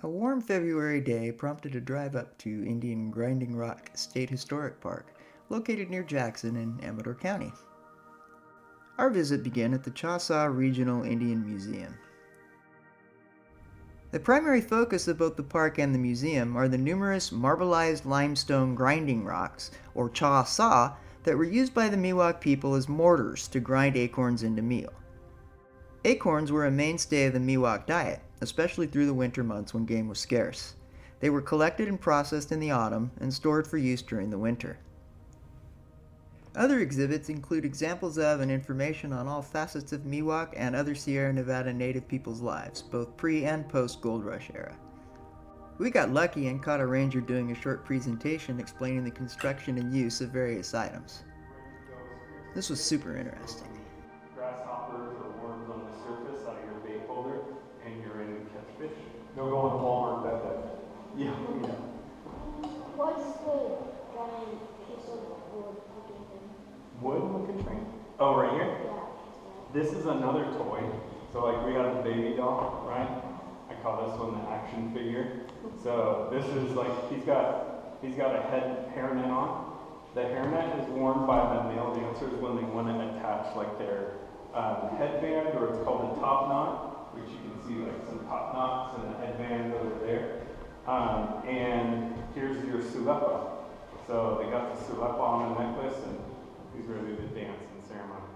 A warm February day prompted a drive up to Indian Grinding Rock State Historic Park, located near Jackson in Amador County. Our visit began at the Choctaw Regional Indian Museum. The primary focus of both the park and the museum are the numerous marbleized limestone grinding rocks, or chaw-saw, that were used by the Miwok people as mortars to grind acorns into meal. Acorns were a mainstay of the Miwok diet, especially through the winter months when game was scarce. They were collected and processed in the autumn and stored for use during the winter. Other exhibits include examples of and information on all facets of Miwok and other Sierra Nevada native peoples' lives, both pre- and post-Gold Rush era. We got lucky and caught a ranger doing a short presentation explaining the construction and use of various items. This was super interesting. Grasshoppers or worms on the surface out of your bait holder, and you're ready to catch fish. They'll go in the Walmart that day. Yeah. What's the giant piece of wood looking thing? Wood looking train? Oh, right here? Yeah. This is another toy. So like we have the baby doll, right? I call this one the action figure. So this is like he's got a hairnet on. The hairnet is worn by the male dancers when they want to attach like their headband, or it's called a top knot, which you can see like some top knots and a headband over there. And here's your sulepa. So they got the sulepa on the necklace, and he's ready to dance in the ceremony.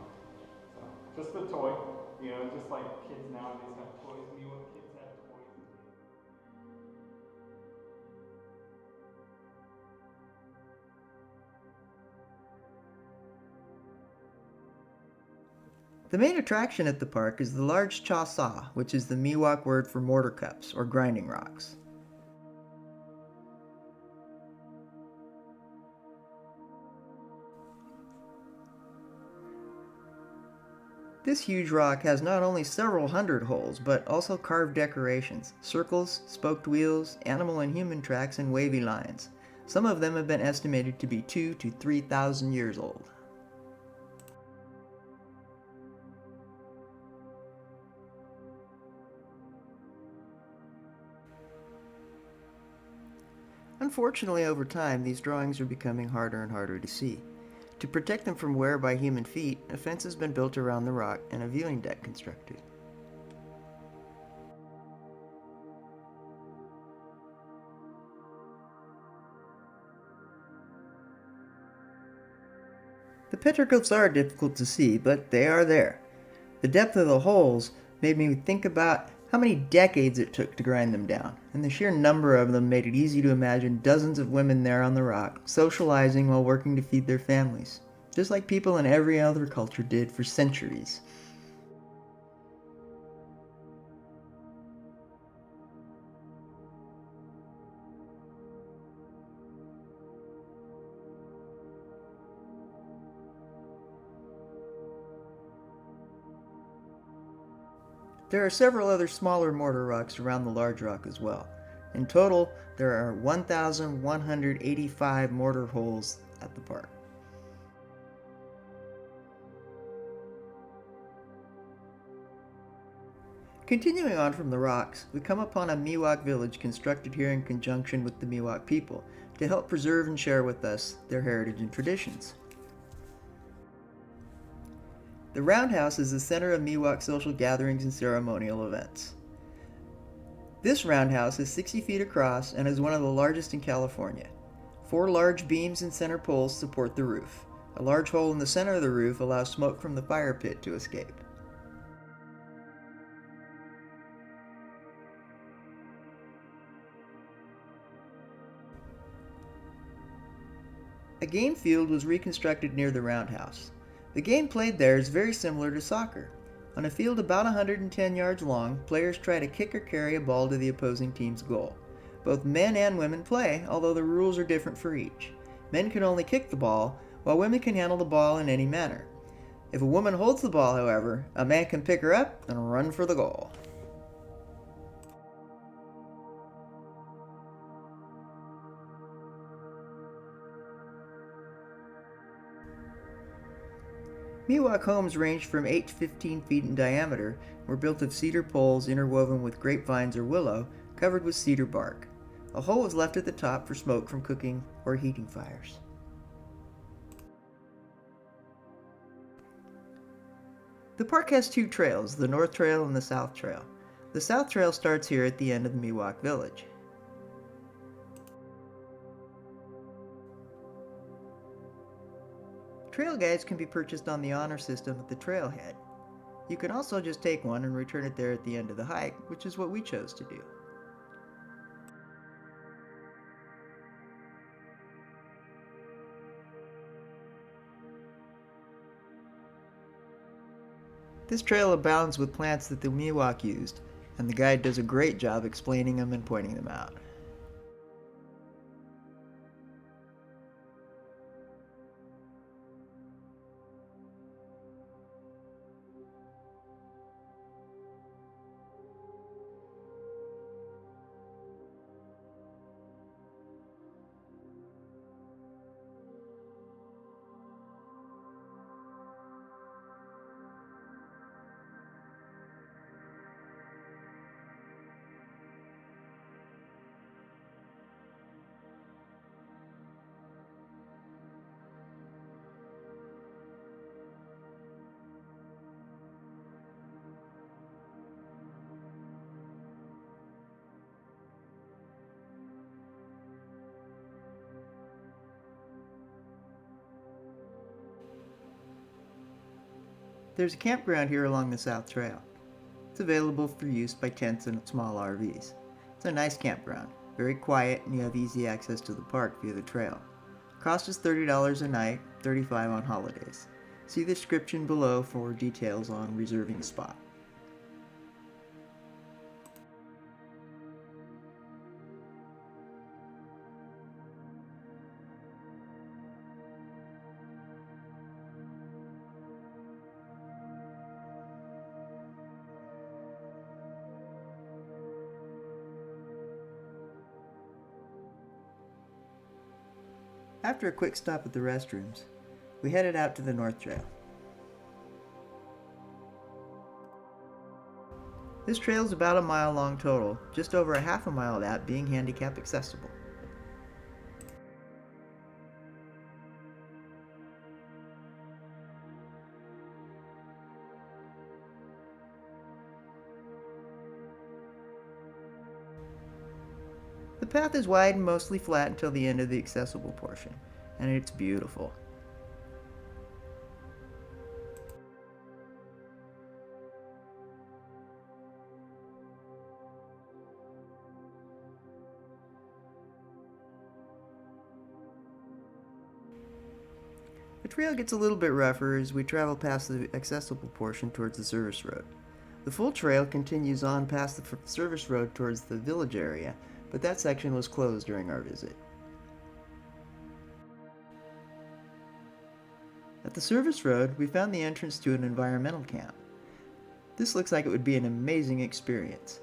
So just a toy, just like kids nowadays have toys. Miwok kids have toys. The main attraction at the park is the large chaw-saw, which is the Miwok word for mortar cups, or grinding rocks. This huge rock has not only several hundred holes, but also carved decorations, circles, spoked wheels, animal and human tracks, and wavy lines. Some of them have been estimated to be 2,000 to 3,000 years old. Unfortunately, over time, these drawings are becoming harder and harder to see. To protect them from wear by human feet, a fence has been built around the rock and a viewing deck constructed. The petroglyphs are difficult to see, but they are there. The depth of the holes made me think about how many decades it took to grind them down, and the sheer number of them made it easy to imagine dozens of women there on the rock, socializing while working to feed their families, just like people in every other culture did for centuries. There are several other smaller mortar rocks around the large rock as well. In total, there are 1,185 mortar holes at the park. Continuing on from the rocks, we come upon a Miwok village constructed here in conjunction with the Miwok people to help preserve and share with us their heritage and traditions. The roundhouse is the center of Miwok social gatherings and ceremonial events. This roundhouse is 60 feet across and is one of the largest in California. 4 large beams and center poles support the roof. A large hole in the center of the roof allows smoke from the fire pit to escape. A game field was reconstructed near the roundhouse. The game played there is very similar to soccer. On a field about 110 yards long, players try to kick or carry a ball to the opposing team's goal. Both men and women play, although the rules are different for each. Men can only kick the ball, while women can handle the ball in any manner. If a woman holds the ball, however, a man can pick her up and run for the goal. Miwok homes ranged from 8 to 15 feet in diameter, were built of cedar poles interwoven with grapevines or willow, covered with cedar bark. A hole was left at the top for smoke from cooking or heating fires. The park has two trails, the North Trail and the South Trail. The South Trail starts here at the end of the Miwok village. Trail guides can be purchased on the honor system at the trailhead. You can also just take one and return it there at the end of the hike, which is what we chose to do. This trail abounds with plants that the Miwok used, and the guide does a great job explaining them and pointing them out. There's a campground here along the South Trail. It's available for use by tents and small RVs. It's a nice campground, very quiet, and you have easy access to the park via the trail. Cost is $30 a night, $35 on holidays. See the description below for details on reserving a spot. After a quick stop at the restrooms, we headed out to the North Trail. This trail is about a mile long total, just over a half a mile of that being handicap accessible. The path is wide and mostly flat until the end of the accessible portion, and it's beautiful. The trail gets a little bit rougher as we travel past the accessible portion towards the service road. The full trail continues on past the service road towards the village area, but that section was closed during our visit. At the service road, we found the entrance to an environmental camp. This looks like it would be an amazing experience.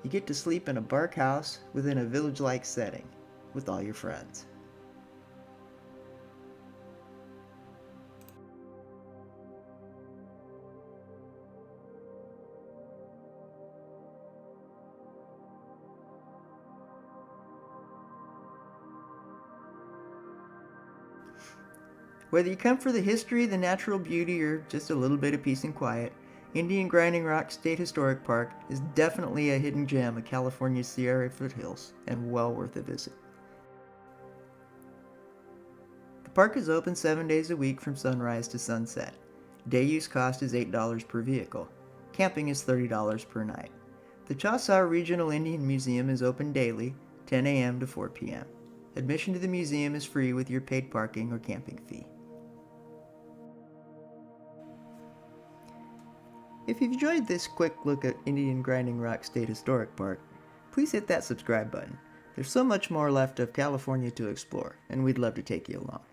You get to sleep in a bark house within a village-like setting with all your friends. Whether you come for the history, the natural beauty, or just a little bit of peace and quiet, Indian Grinding Rock State Historic Park is definitely a hidden gem of California's Sierra Foothills and well worth a visit. The park is open 7 days a week from sunrise to sunset. Day use cost is $8 per vehicle. Camping is $30 per night. The Choctaw Regional Indian Museum is open daily, 10 a.m. to 4 p.m. Admission to the museum is free with your paid parking or camping fee. If you've enjoyed this quick look at Indian Grinding Rock State Historic Park, please hit that subscribe button. There's so much more left of California to explore, and we'd love to take you along.